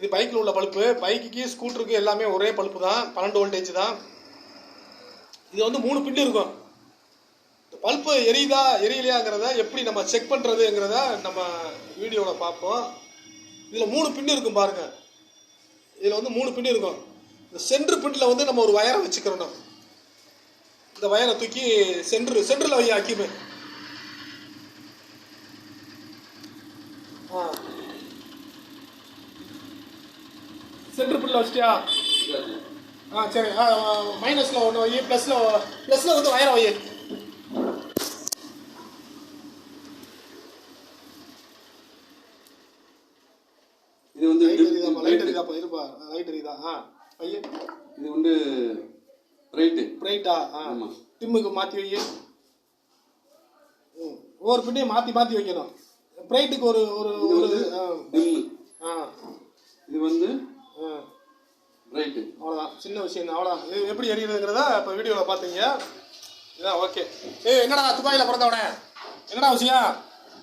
இது பைக்கில் உள்ள பல்ப்பு. பைக்குக்கு ஸ்கூட்டருக்கு எல்லாமே ஒரே பல்ப்பு தான், 12 வோல்டேஜ் தான். இது வந்து 3 பின் இருக்கும். பல்ப்பு எரியுதா எரியலையாங்கிறத எப்படி நம்ம செக் பண்ணுறதுங்கிறத நம்ம வீடியோவில் பார்ப்போம். இதில் 3 பின் இருக்கும் பாருங்க. இதில் வந்து 3 பின் இருக்கும். இந்த சென்ட்ரு பின்னில் வந்து நம்ம ஒரு வயரை வச்சுக்கிறோம். இந்த வயரை தூக்கி சென்டரில் வை ஆக்கிமே. சென்ட்ரு பின்னில் வச்சிட்டியா? சரி. மைனஸில் ஒன்று வை, ப்ளஸில் வந்து வயரை வை. இது வந்து லைட் எரியுதாப்பா? இருப்பா, லைட் எரியுதா? பையன் இது வந்து பிரைட்டா? ஆமாம். டிம்முக்கு மாற்றி வை. ஒவ்வொரு பின்னையும் மாற்றி வைக்கணும். பிரைட்டுக்கு ஒரு டிம்மு. இது வந்து பிரைட்டு. அவ்வளோதான், சின்ன விஷயம் தான். அவ்வளோதான். இது எப்படி எரியுதுங்கிறத இப்போ வீடியோவில் பார்த்தீங்க. இதான் ஓகே. என்னடா துபாயில் பிறந்தவனே, என்னடா விஷயம்?